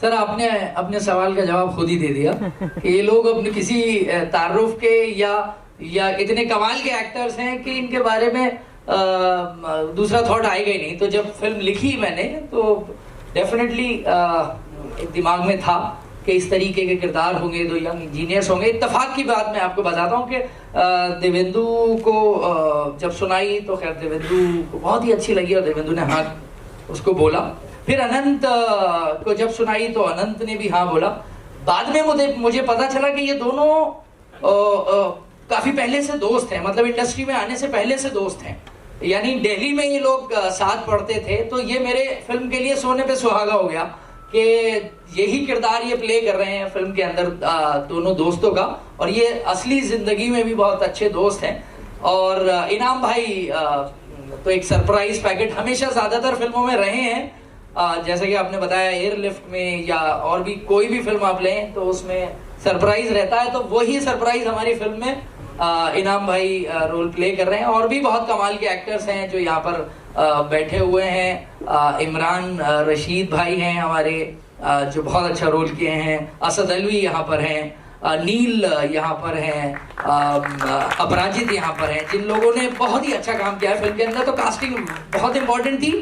Sir आपने अपने सवाल का जवाब खुद ही दे दिया कि ये लोग अपने किसी तारुफ के या इतने कमाल के एक्टर्स हैं कि इनके बारे में दूसरा थॉट आएगा ही नहीं। तो जब फिल्म लिखी मैंने तो डेफिनेटली एक दिमाग में था कि इस तरीके के किरदार होंगे, दो यंग इंजीनियर्स होंगे। इत्तेफाक की बात मैं आपको बताता हूँ कि देवेंदु को जब सुनाई तो खैर देवेंदु को बहुत ही अच्छी लगी और देवेंदु ने हाँ उसको बोला। फिर अनंत को जब सुनाई तो अनंत ने भी हाँ बोला। बाद में मुझे पता चला कि ये दोनों काफी पहले से दोस्त हैं, मतलब इंडस्ट्री में आने से पहले से दोस्त हैं, यानी दिल्ली में ये लोग साथ पढ़ते थे। तो ये मेरे फिल्म के लिए सोने पे सुहागा हो गया कि यही किरदार ये प्ले कर रहे हैं फिल्म के अंदर दोनों दोस्तों का, और ये असली जिंदगी में भी बहुत अच्छे दोस्त हैं। और इनाम भाई तो एक सरप्राइज पैकेट हमेशा ज्यादातर फिल्मों में रहे हैं, जैसे कि आपने बताया एयरलिफ्ट में या और भी कोई भी फिल्म आप लें तो उसमें सरप्राइज रहता है। तो वही सरप्राइज हमारी फिल्म में इनाम भाई रोल प्ले कर रहे हैं। और भी बहुत कमाल के एक्टर्स हैं जो यहाँ पर बैठे हुए हैं। इमरान रशीद भाई हैं हमारे जो बहुत अच्छा रोल किए हैं। असद अलवी यहाँ पर हैं, नील यहाँ पर हैं, अपराजित यहाँ पर हैं, जिन लोगों ने बहुत ही अच्छा काम किया है फिल्म के अंदर। तो कास्टिंग बहुत इंपॉर्टेंट थी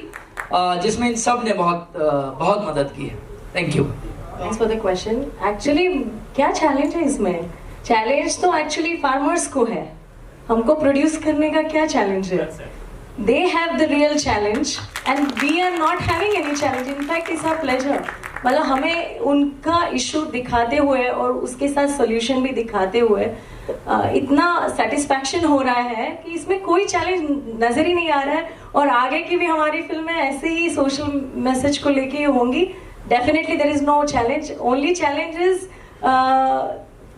जिसमें इन सब ने बहुत मदद की है। Thank you. Thanks for the question. Actually क्या चैलेंज है इसमें? चैलेंज तो एक्चुअली फार्मर्स को है, हमको प्रोड्यूस करने का क्या चैलेंज है? They have the real challenge and we are not having any challenge. In fact it's our pleasure. मतलब हमें उनका इशू दिखाते हुए और उसके साथ सोल्यूशन भी दिखाते हुए इतना सेटिस्फैक्शन हो रहा है कि इसमें कोई चैलेंज नजर ही नहीं आ रहा है। और आगे की भी हमारी फिल्में ऐसे ही सोशल मैसेज को लेके होंगी। Definitely there is no challenge, only challenge is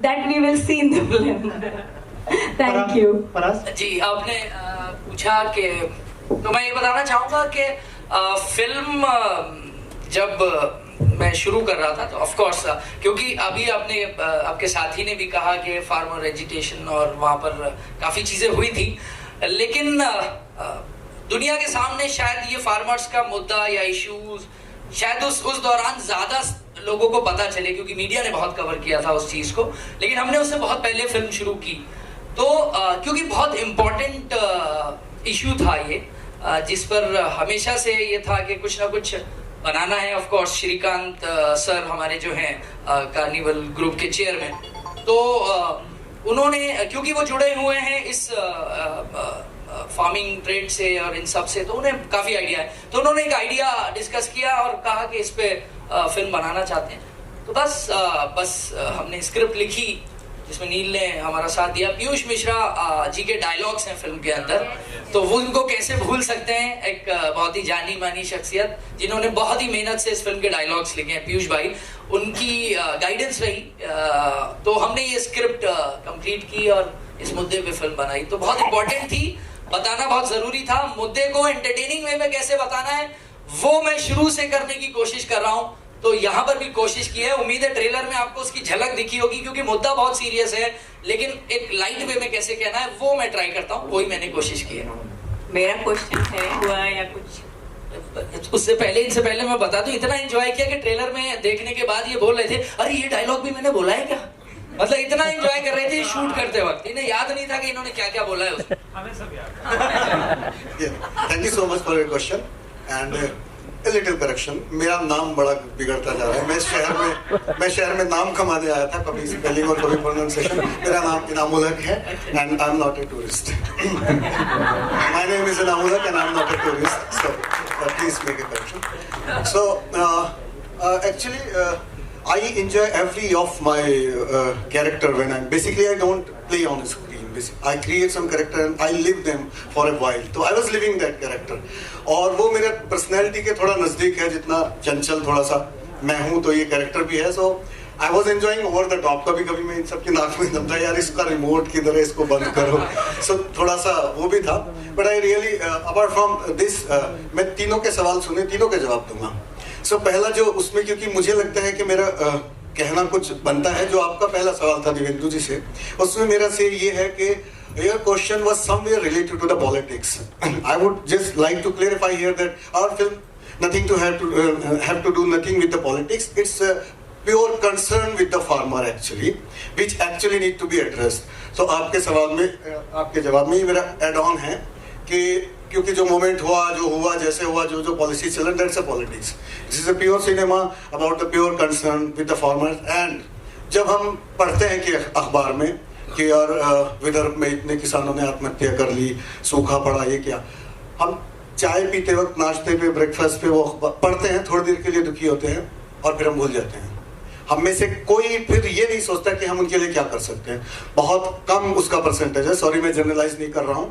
that we will see in the film. Thank you. जी आपने पूछा कि तो मैं ये बताना चाहूँगा कि फिल्म जब मैं शुरू कर रहा था तो ऑफ कोर्स क्योंकि अभी आपने आपके साथी ने भी कहा कि फार्मर एजिटेशन और वहाँ पर काफ़ी चीज़ें हुई थी, लेकिन दुनिया के सामने शायद ये फार्मर्स का मुद्दा या इश्यूज शायद उस दौरान ज़्यादा लोगों को पता चले क्योंकि मीडिया ने बहुत कवर किया था उस चीज़ को। लेकिन हमने उससे बहुत पहले फिल्म शुरू की तो क्योंकि बहुत इम्पोर्टेंट इशू था ये जिस पर हमेशा से ये था कि कुछ ना कुछ बनाना है। ऑफ कोर्स श्रीकांत सर हमारे जो हैं कार्निवल ग्रुप के चेयरमैन, तो उन्होंने क्योंकि वो जुड़े हुए हैं इस फार्मिंग ट्रेड से और इन सब से, तो उन्हें काफ़ी आइडिया है। तो उन्होंने एक आइडिया डिस्कस किया और कहा कि इस पे फिल्म बनाना चाहते हैं। तो बस हमने स्क्रिप्ट लिखी जिसमें नील ने हमारा साथ दिया। पीयूष मिश्रा जी के डायलॉग्स हैं फिल्म के अंदर, तो वो उनको कैसे भूल सकते हैं, एक बहुत ही जानी मानी शख्सियत जिन्होंने बहुत ही मेहनत से इस फिल्म के डायलॉग्स लिखे हैं, पीयूष भाई, उनकी गाइडेंस रही। तो हमने ये स्क्रिप्ट कंप्लीट की और इस मुद्दे पे फिल्म बनाई। तो बहुत इंपॉर्टेंट थी, बताना बहुत जरूरी था। मुद्दे को एंटरटेनिंग वे में कैसे बताना है वो मैं शुरू से करने की कोशिश कर रहा हूँ, तो यहाँ पर भी कोशिश की है। उम्मीद है ट्रेलर में आपको उसकी झलक दिखी होगी क्योंकि मुद्दा बहुत सीरियस है, लेकिन एक लाइट वे में कैसे कहना है वो मैं ट्राई करता हूँ, वही मैंने कोशिश की है। मेरा क्वेश्चन है हुआ या कुछ उससे पहले इनसे पहले मैं बता दूं, इतना एंजॉय किया कि ट्रेलर में देखने के बाद ये बोल रहे थे अरे ये डायलॉग भी मैंने बोला है क्या, मतलब इतना एंजॉय कर रहे थे शूट करते वक्त, इन्हें याद नहीं था कि इन्होंने क्या क्या बोला है उसमें। हमें सब याद है। Thank you so much for your question and A little correction, मेरा नाम बड़ा बिगड़ता जा रहा है। मैं शहर में नाम कमाने आया था, कभी स्पेलिंग और कभी प्रोनाउंसिएशन। मेरा नाम इनाम उल हक है and I am not a tourist. My name is इनाम ul Haq and I am not a tourist, so please make a correction. So actually I enjoy every of my character when I don't play on screen. I create some character and I live them for a while. तो I was living that character. और वो मेरे personality के थोड़ा नजदीक है, जितना चंचल थोड़ा सा मैं हूँ तो ये character भी है। So I was enjoying over the top. कभी मैं इन सब की नाक में दम था, यार इसका रिमोट किधर है, इसको बंद करो। So थोड़ा सा वो भी था। But I really apart from this मैं तीनों के सवाल सुने, तीनों के जवाब दूंगा। So पहला जो उसमें, क्योंकि मुझे लगता है कि मेरा कहना कुछ बनता है, जो आपका पहला सवाल था देवेंदु जी से, उसमें मेरा से ये है कि your question was somewhere related to the politics. I would just like to clarify here that our film nothing to have to do nothing with the politics. It's a pure concern with the farmer actually, which actually need to be addressed. So आपके सवाल में, आपके जवाब में ही मेरा add on है कि क्योंकि जो मोमेंट हुआ, जो हुआ, जैसे हुआ, जो पॉलिसी चलन, that's a politics. This is a pure cinema about the pure concern with the farmers. And जब हम पढ़ते हैं कि अखबार में कि यार विदर्भ में इतने किसानों ने आत्महत्या कर ली, सूखा पड़ा, ये क्या, हम चाय पीते वक्त, नाश्ते पे, ब्रेकफास्ट पे वो पढ़ते हैं, थोड़ी देर के लिए दुखी होते हैं और फिर हम भूल जाते हैं. हम में से कोई फिर ये नहीं सोचता कि हम उनके लिए क्या कर सकते हैं. बहुत कम उसका परसेंटेज है. सॉरी, मैं जनरलाइज नहीं कर रहा हूँ,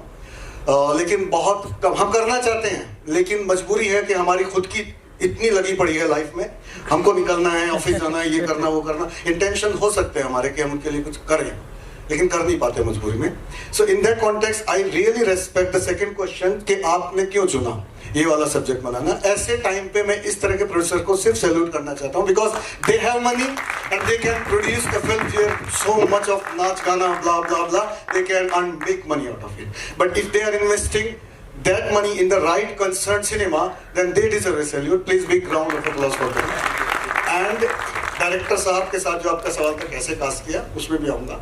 लेकिन बहुत कम. हम करना चाहते हैं, लेकिन मजबूरी है कि हमारी खुद की इतनी लगी पड़ी है लाइफ में, हमको निकलना है, ऑफिस जाना है, ये करना, वो करना. इंटेंशन हो सकते हैं हमारे कि हम उनके लिए कुछ करें, लेकिन कर नहीं पाते मजबूरी में. So in that context I really respect the second question कि आपने क्यों चुना ये वाला सब्जेक्ट बनाना. ऐसे टाइम पे मैं इस तरह के प्रोड्यूसर को सिर्फ सैल्यूट करना चाहता हूँ, because they have money and they can produce a film where so much of नाच गाना blah blah blah, they can earn big money out of it. But if they are investing that money in the right concerned cinema, then they deserve a salute. Please big round of applause for them. And director साहब के साथ जो आपका सवाल था कैसे cast किया, उसमें भी आऊंगा.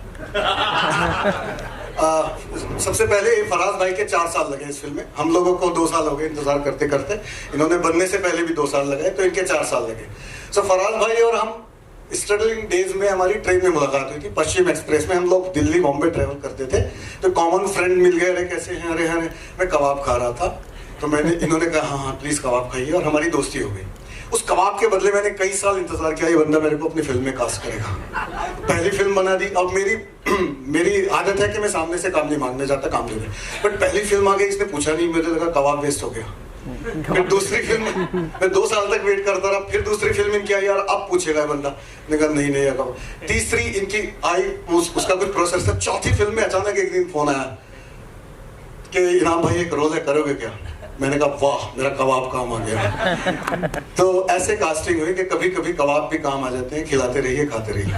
सबसे पहले फराज भाई के 4 साल लगे इस फिल्म में. हम लोगों को 2 साल हो गए इंतजार करते करते. इन्होंने बनने से पहले भी 2 साल लगाए, तो इनके 4 साल लगे. सो फराज भाई और हम स्ट्रगलिंग डेज में हमारी ट्रेन में मुलाकात हुई थी, पश्चिम एक्सप्रेस में. हम लोग दिल्ली बॉम्बे ट्रेवल करते थे, तो कॉमन फ्रेंड मिल गए. अरे कैसे हैं, अरे अरे. मैं कबाब खा रहा था, तो इन्होंने कहा हाँ प्लीज कबाब खाइए, और हमारी दोस्ती हो गई. उस कबाब के बदले मैंने कई साल इंतजार किया, ये बंदा मेरे को अपनी फिल्म में कास्ट करेगा. पहली फिल्म बना दी. और मेरी आदत है कि मैं सामने से काम नहीं मांगने जाता, काम दे. बट पहली फिल्म आ गई, इसने पूछा नहीं, मुझे लगा कबाब वेस्ट हो गया. फिर दूसरी फिल्म मैं 2 साल तक वेट करता रहा. फिर दूसरी फिल्म इनकी आई, यार अब पूछेगा बंदा. मैंने कहा नहीं नहीं. तीसरी इनकी आई, उसका कुछ प्रोसेस था. चौथी फिल्म में अचानक एक दिन फोन आया कि इनाम भाई एक रोल है, करोगे क्या. मैंने कहा वाह, मेरा कबाब काम आ गया. तो ऐसे कास्टिंग हुई कि कभी कभी कबाब भी काम आ जाते हैं. खिलाते रहिए, खाते रहिए.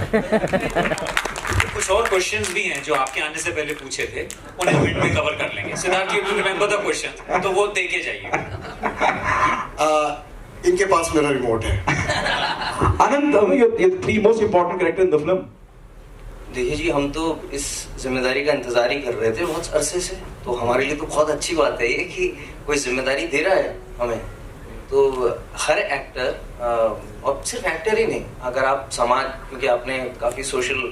कुछ और क्वेश्चंस भी हैं जो आपके आने से पहले पूछे थे, उन्हें मिनट में कवर कर लेंगे. Siddharth, you remember the question, तो वो दे के जाइए. इनके पास मेरा रिमोट है. आनंद, you're 3 most important character in the film. देखिए जी, हम तो इस जिम्मेदारी का इंतजार ही कर रहे थे बहुत अरसे से. तो हमारे लिए तो बहुत अच्छी बात है ये कि कोई जिम्मेदारी दे रहा है हमें. तो हर एक्टर, और सिर्फ एक्टर ही नहीं, अगर आप समाज, क्योंकि आपने काफ़ी सोशल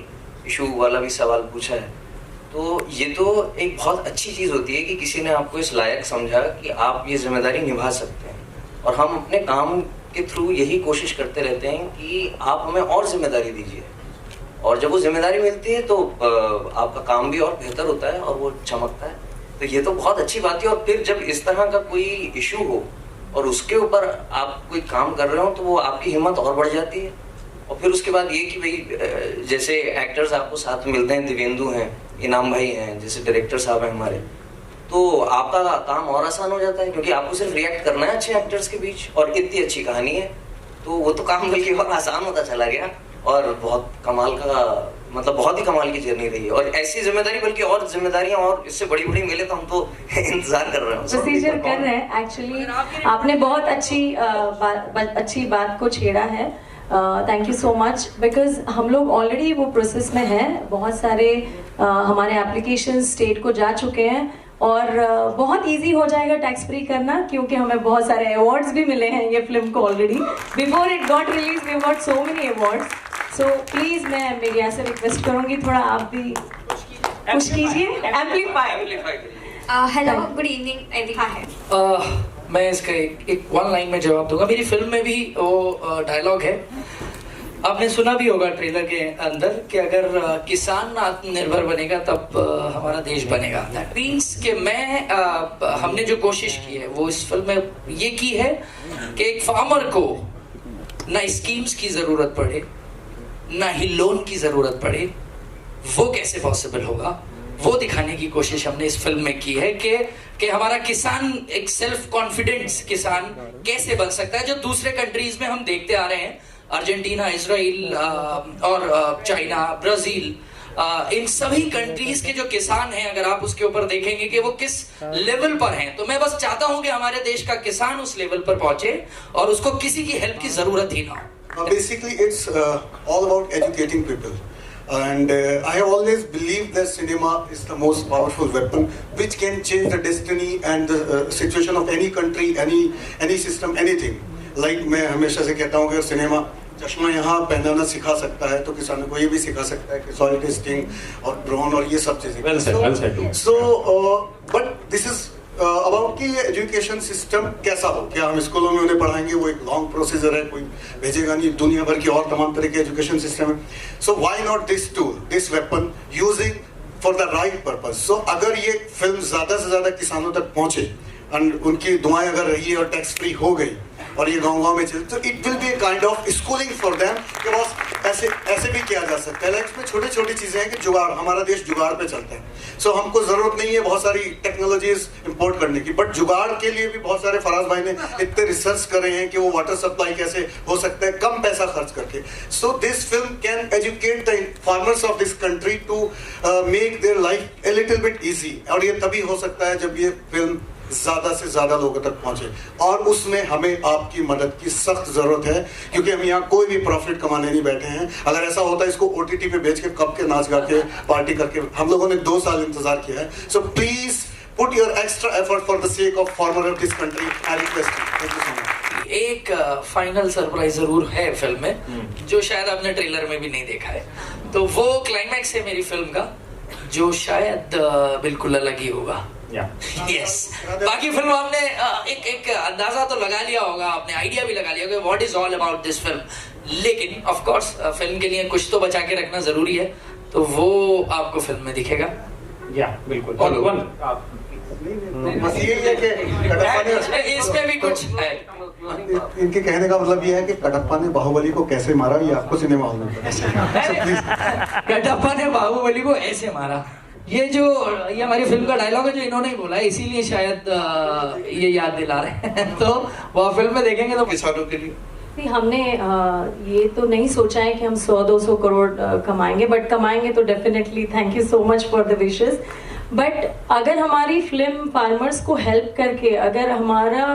इशू वाला भी सवाल पूछा है, तो ये तो एक बहुत अच्छी चीज़ होती है कि किसी ने आपको इस लायक समझा कि आप ये जिम्मेदारी निभा सकते हैं. और हम अपने काम के थ्रू यही कोशिश करते रहते हैं कि आप हमें और जिम्मेदारी दीजिए. और जब वो जिम्मेदारी मिलती है तो आपका काम भी और बेहतर होता है और वो चमकता है. तो ये तो बहुत अच्छी बात है. और फिर जब इस तरह का कोई इशू हो और उसके ऊपर आप कोई काम कर रहे हो, तो वो आपकी हिम्मत और बढ़ जाती है. और फिर उसके बाद ये कि भाई जैसे एक्टर्स आपको साथ मिलते हैं, दिव्येंदु हैं, इनाम भाई हैं, जैसे डायरेक्टर साहब हैं हमारे, तो आपका काम और आसान हो जाता है, क्योंकि आपको सिर्फ रिएक्ट करना है अच्छे एक्टर्स के बीच. और इतनी अच्छी कहानी है, तो वो तो काम बल्कि और आसान होता चला गया. और बहुत कमाल का, मतलब बहुत ही कमाल की जर्नी रही है. और ऐसी जिम्मेदारी, बल्कि और जिम्मेदारियां और इससे बड़ी बड़ी मिले तो हम तो इंतजार कर रहे हैं, प्रोसीजर कर रहे हैं. एक्चुअली आपने बहुत अच्छी बात को छेड़ा है. Thank you so much, because हम लोग ऑलरेडी वो प्रोसेस में हैं. बहुत सारे हमारे एप्लीकेशन स्टेट को जा चुके हैं, और बहुत इजी हो जाएगा टैक्स फ्री करना, क्योंकि हमें बहुत सारे अवार्ड्स भी मिले हैं ये फिल्म को already. Before it got release we got so many awards. So please मैं मीडिया से रिक्वेस्ट करूंगी, थोड़ा आप भी कुछ कीजिए, amplify. Hello, good evening everyone. मैं इसका एक 1 लाइन में जवाब दूंगा. मेरी फिल्म में भी वो डायलॉग है, आपने सुना भी होगा ट्रेलर के अंदर, कि अगर किसान आत्मनिर्भर बनेगा तब हमारा देश बनेगा. दैट मीन्स कि हमने जो कोशिश की है वो इस फिल्म में ये की है कि एक फार्मर को ना स्कीम्स की जरूरत पड़े, ना ही लोन की जरूरत पड़े. वो कैसे पॉसिबल होगा, वो दिखाने की कोशिश हमने इस फिल्म में की है कि हमारा किसान एक सेल्फ कॉन्फिडेंस किसान कैसे बन सकता है, जो दूसरे कंट्रीज में हम देखते आ रहे हैं. अर्जेंटीना, इजराइल और चाइना, ब्राजील, इन सभी कंट्रीज के जो किसान हैं, अगर आप उसके ऊपर देखेंगे कि वो किस लेवल पर हैं, तो मैं बस चाहता हूं कि हमारे देश का किसान उस लेवल पर पहुंचे और उसको किसी की हेल्प की जरूरत ही ना हो। Basically, it's all about educating people. And I have always believed that cinema is the most powerful weapon which can change the destiny and the situation of any country, any system, anything. Like मैं हमेशा से कहता हूँ कि cinema चश्मा यहाँ पहनाना सिखा सकता है तो किसानों को ये भी सिखा सकता है कि सॉइल टेस्टिंग और ड्रोन और ये सब चीजें। Well said. So, but this is about कि एजुकेशन सिस्टम कैसा हो, क्या हम स्कूलों में उन्हें पढ़ाएंगे, वो एक लॉन्ग प्रोसीजर है, कोई भेजेगा नहीं, दुनिया भर की और तमाम तरह के एजुकेशन सिस्टम है। So why not this tool, this weapon, using for the right purpose. So अगर ये फिल्म ज्यादा से ज्यादा किसानों तक पहुंचे और उनकी दुआएं अगर रही और टैक्स फ्री हो गई और ये गांव-गांव में चले, तो it will be kind of schooling for them कि बस ऐसे भी किया जा सकता है। लाइक इसमें छोटी छोटी चीजें हैं कि जुगाड़, हमारा देश जुगाड़ पे चलता है। सो हमको जरूरत नहीं है बहुत सारी टेक्नोलॉजीज इंपोर्ट करने की, बट जुगाड़ के लिए भी बहुत सारे फराज भाई ने इतने रिसर्च करे हैं कि वो वाटर सप्लाई कैसे हो सकता है कम पैसा खर्च करके। So this film can educate the farmers of this country to make their life a little bit easy, और ये तभी हो सकता है जब ये फिल्म ज्यादा से ज्यादा लोगों तक पहुंचे, और उसमें हमें आपकी मदद की सख्त जरूरत है, क्योंकि हम यहाँ कोई भी प्रॉफिट कमाने नहीं बैठे हैं। अगर ऐसा होता है इसको OTT पे बेच के कब के नाच गा के पार्टी करके, हम लोगों ने 2 साल इंतजार किया है। So please put your extra effort for the sake of farmer of this country. I request you. Thank you so much. एक फाइनल सरप्राइज जरूर है फिल्म में, जो शायद आपने ट्रेलर में भी नहीं देखा है, तो वो क्लाइमैक्स है मेरी फिल्म का, जो शायद बिल्कुल अलग ही होगा। यस, बाकी फिल्म आपने एक अंदाजा तो लगा लिया होगा, आपने आइडिया भी लगा लिया होगा what is all about this film, लेकिन ऑफ कोर्स फिल्म के लिए कुछ तो बचा के रखना जरूरी है, तो वो आपको फिल्म में दिखेगा। बिल्कुल। बस यही है कि इसमें भी कुछ है। इनके कहने का मतलब ये है कि कटप्पा ने बाहुबली को कैसे मारा, ये आपको सिनेमा हॉल में कटप्पा ने बाहुबली को ऐसे मारा, ये हमारी फिल्म का डायलॉग है जो इन्होंने ही बोला है, इसीलिए शायद ये याद दिला रहे हैं। तो वह फिल्म में देखेंगे तो किसानों के लिए नहीं, हमने ये तो नहीं सोचा है कि हम 100-200 करोड़ कमाएंगे, बट कमाएंगे तो definitely. Thank you so much for the wishes. But अगर हमारी फिल्म फार्मर्स को हेल्प करके, अगर हमारा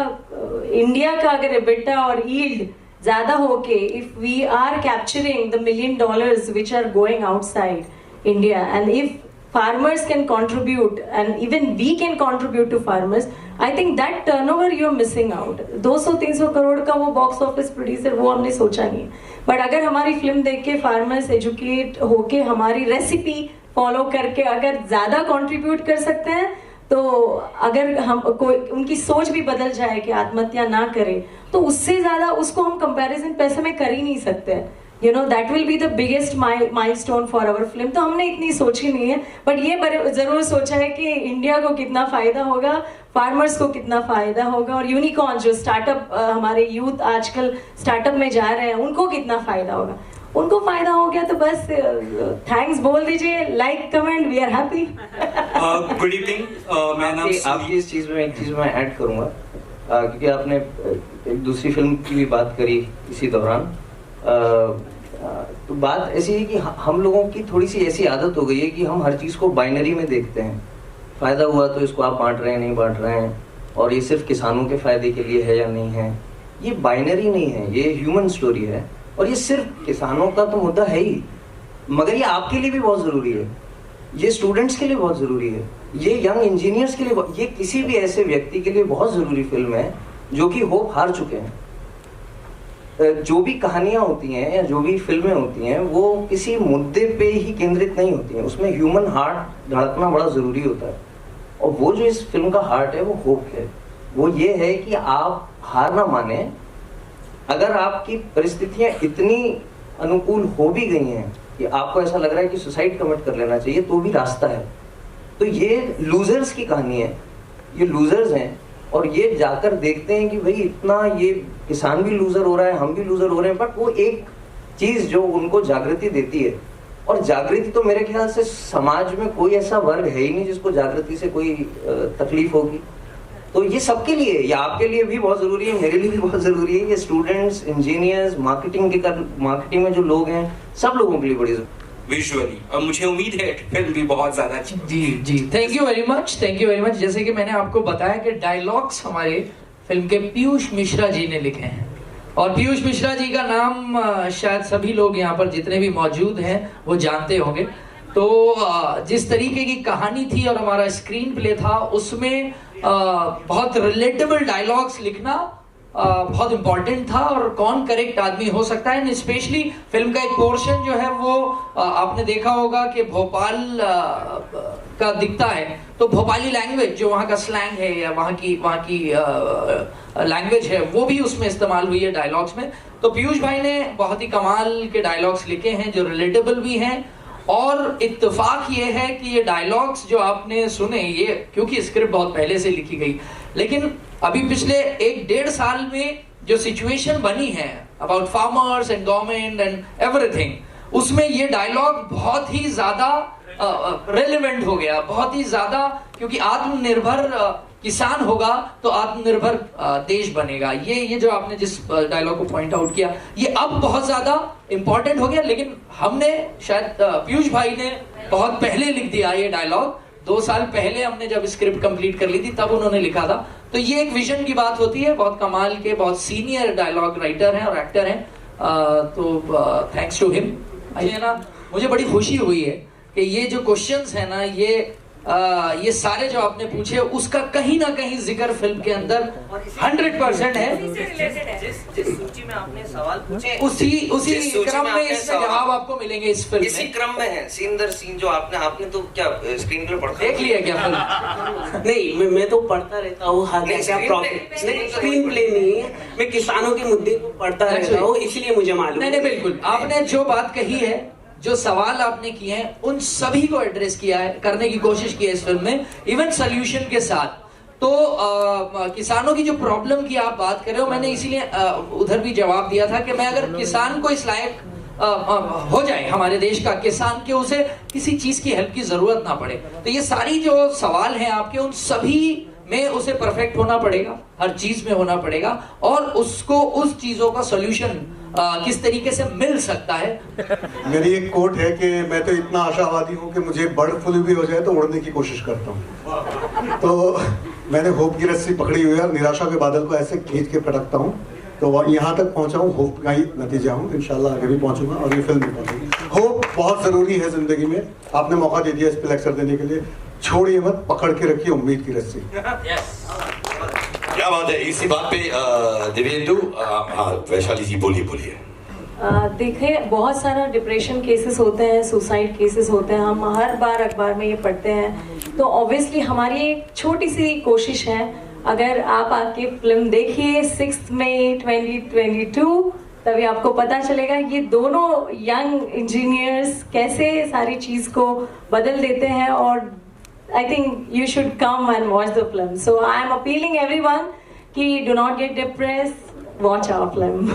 इंडिया का अगर एबिटा और यील्ड ज्यादा होके, if we are capturing the $1 million which are going outside India, and if farmers can contribute and even we can contribute to farmers, I think that turnover you're missing out. 200-300 crore का वो box office producer, वो हमने सोचा नहीं है। But अगर हमारी film देख के फार्मर्स एजुकेट होके, हमारी रेसिपी फॉलो करके अगर ज्यादा कंट्रीब्यूट कर सकते हैं, तो अगर हम कोई उनकी सोच भी बदल जाए कि आत्महत्या ना करें, तो उससे ज्यादा उसको हम कंपैरिजन पैसे में कर ही नहीं सकते। You know, that will be the biggest milestone for our film. तो हमने इतनी सोची नहीं है, बट ये जरूर सोचा है कि इंडिया को कितना फायदा होगा, फार्मर्स को कितना फायदा होगा, और यूनिकॉर्न जो स्टार्टअप हमारे यूथ आजकल स्टार्टअप में जा रहे हैं, उनको कितना फायदा होगा। उनको फायदा हो गया तो बस थैंक्स बोल दीजिए, like comment, we are happy. Good evening. मैं नाम आपकी इस चीज में एक चीज मैं ऐड करूंगा, क्योंकि आपने एक दूसरी फिल्म की भी बात करी इसी दौरान। तो बात ऐसी है कि हम लोगों की थोड़ी सी ऐसी आदत हो गई है कि हम हर चीज को बाइनरी में देखते हैं। फायदा हुआ तो इसको आप बांट रहे हैं, नहीं बांट रहे हैं, और ये सिर्फ किसानों के फायदे के लिए है या नहीं है। ये बाइनरी नहीं है, ये ह्यूमन स्टोरी है, और ये सिर्फ किसानों का तो मुद्दा है ही, मगर ये आपके लिए भी बहुत जरूरी है, ये स्टूडेंट्स के लिए बहुत जरूरी है, ये यंग इंजीनियर्स के लिए, ये किसी भी ऐसे व्यक्ति के लिए बहुत जरूरी फिल्म है जो कि होप हार चुके हैं। जो भी कहानियां होती हैं या जो भी फिल्में होती हैं, वो किसी मुद्दे पे ही केंद्रित नहीं होती हैं, उसमें ह्यूमन हार्ट धड़कना बड़ा जरूरी होता है। और वो जो इस फिल्म का हार्ट है वो होप है, वो ये है कि आप हार ना माने। अगर आपकी परिस्थितियां इतनी अनुकूल हो भी गई हैं कि आपको ऐसा लग रहा है कि सुसाइड कमिट कर लेना चाहिए, तो भी रास्ता है। तो ये लूजर्स की कहानी है, ये लूजर्स हैं, और ये जाकर देखते हैं कि भाई इतना ये किसान भी लूजर हो रहा है, हम भी लूजर हो रहे हैं, बट वो एक चीज जो उनको जागृति देती है, और जागृति तो मेरे ख्याल से समाज में कोई ऐसा वर्ग है ही नहीं जिसको जागृति से कोई तकलीफ होगी। तो ये सबके लिए, ये आपके लिए भी बहुत जरूरी है, मेरे लिए भी बहुत जरूरी है, ये स्टूडेंट्स, इंजीनियर्स, मार्केटिंग में जो लोग हैं, सब लोगों के लिए बड़ी जरूरी है। विजुअली, और मुझे उम्मीद है फिल्म भी बहुत ज्यादा अच्छी। जी, thank you very much, thank you very much. जैसे कि मैंने आपको बताया कि डायलॉग्स हमारे फिल्म के पीयूष मिश्रा जी ने लिखे हैं, और पीयूष मिश्रा जी का नाम शायद सभी लोग यहाँ पर जितने भी मौजूद हैं वो जानते होंगे। तो जिस तरीके की कहानी थी और हमारा स्क्रीन प्ले था, उसमें बहुत रिलेटेबल डायलॉग्स लिखना बहुत इंपॉर्टेंट था, और कौन करेक्ट आदमी हो सकता है। एंड स्पेशली फिल्म का एक पोर्शन जो है वो आपने देखा होगा कि भोपाल का दिखता है, तो भोपाली लैंग्वेज जो वहाँ का स्लैंग है या वहाँ की लैंग्वेज है वो भी उसमें इस्तेमाल हुई है डायलॉग्स में। तो पीयूष भाई ने बहुत ही कमाल के डायलॉग्स लिखे हैं जो रिलेटेबल भी हैं, और इत्तेफाक ये है कि ये डायलॉग्स जो आपने सुने, ये क्योंकि स्क्रिप्ट बहुत पहले से लिखी गई, लेकिन अभी पिछले 1-1.5 साल में जो सिचुएशन बनी है about farmers and government and everything, उसमें ये डायलॉग बहुत ही ज्यादा रेलेवेंट हो गया, बहुत ही ज्यादा, क्योंकि आत्मनिर्भर किसान होगा तो आत्मनिर्भर देश बनेगा। ये जो आपने जिस डायलॉग को पॉइंट आउट किया, ये अब बहुत ज्यादा इंपॉर्टेंट हो गया, लेकिन हमने शायद पीयूष भाई ने बहुत पहले लिख दिया ये डायलॉग। 2 साल पहले हमने जब स्क्रिप्ट कंप्लीट कर ली थी तब उन्होंने लिखा था। तो ये एक विजन की बात होती है, बहुत कमाल के, बहुत सीनियर डायलॉग राइटर हैं और एक्टर हैं, तो थैंक्स टू हिम। है ना, मुझे बड़ी खुशी हुई है कि ये जो क्वेश्चंस है ना, ये सारे जो आपने पूछे उसका कहीं ना कहीं जिक्र फिल्म के अंदर 100% है। जिस सूची में आपने सवाल पूछे उसी क्रम में इसमें जवाब आपको मिलेंगे इस फिल्म में। इसी क्रम में है, सीन दर सीन जो आपने तो क्या स्क्रीन प्ले पढ़ा देख लिया क्या फिल्म? नहीं, मैं तो पढ़ता रहता हूँ। स्क्रीन प्ले नहीं है, मैं किसानों के मुद्दे को पढ़ता रहता हूँ, इसलिए मुझे मालूम। नहीं, बिल्कुल, आपने जो बात कही है, जो सवाल आपने किए हैं, उन सभी को एड्रेस किया है, करने की कोशिश की है इस फिल्म में, इवन सोल्यूशन के साथ। तो किसानों की जो प्रॉब्लम की आप बात कर रहे हो, मैंने इसीलिए उधर भी जवाब दिया था कि मैं अगर किसान को इस लायक हो जाए, हमारे देश का किसान, के उसे किसी चीज की हेल्प की जरूरत ना पड़े, तो ये सारी जो सवाल हैं आपके, उन सभी में उसे परफेक्ट होना पड़ेगा, हर चीज में होना पड़ेगा, और उसको उस चीजों का सोल्यूशन किस तरीके से मिल सकता है। मेरी एक कोट है कि मैं तो इतना आशावादी हूँ कि मुझे बर्ड फ्लू भी हो जाए तो उड़ने की कोशिश करता हूँ। तो मैंने होप की रस्सी पकड़ी हुई है और निराशा के बादल को ऐसे खींच के पटकता हूँ, तो यहाँ तक पहुँचा हूँ, होप का ही नतीजा हूँ। इंशाल्लाह आगे भी पहुँचूंगा और ये फिल्म भी पहुँचेगी। होप बहुत ज़रूरी है ज़िंदगी में। आपने मौका दे दिया इस पर लेक्चर देने के लिए, छोड़िए मत, पकड़ के रखिए उम्मीद की रस्सी। क्या बात है। इसी बात पे देवेंदु, वैशाली जी बोलिए। देखिए, बहुत सारा डिप्रेशन केसेस होते हैं, सुसाइड केसेस होते हैं, हम हर बार अखबार में ये पढ़ते हैं। तो ऑब्वियसली हमारी एक छोटी सी कोशिश है, अगर आप आके फिल्म देखिए 6 मई 2022, तभी आपको पता चलेगा ये दोनों यंग इंजीनियर्स कैसे सारी चीज़ को बदल देते हैं। और I think you should come and watch the film. So I am appealing everyone कि do not get depressed, watch our film.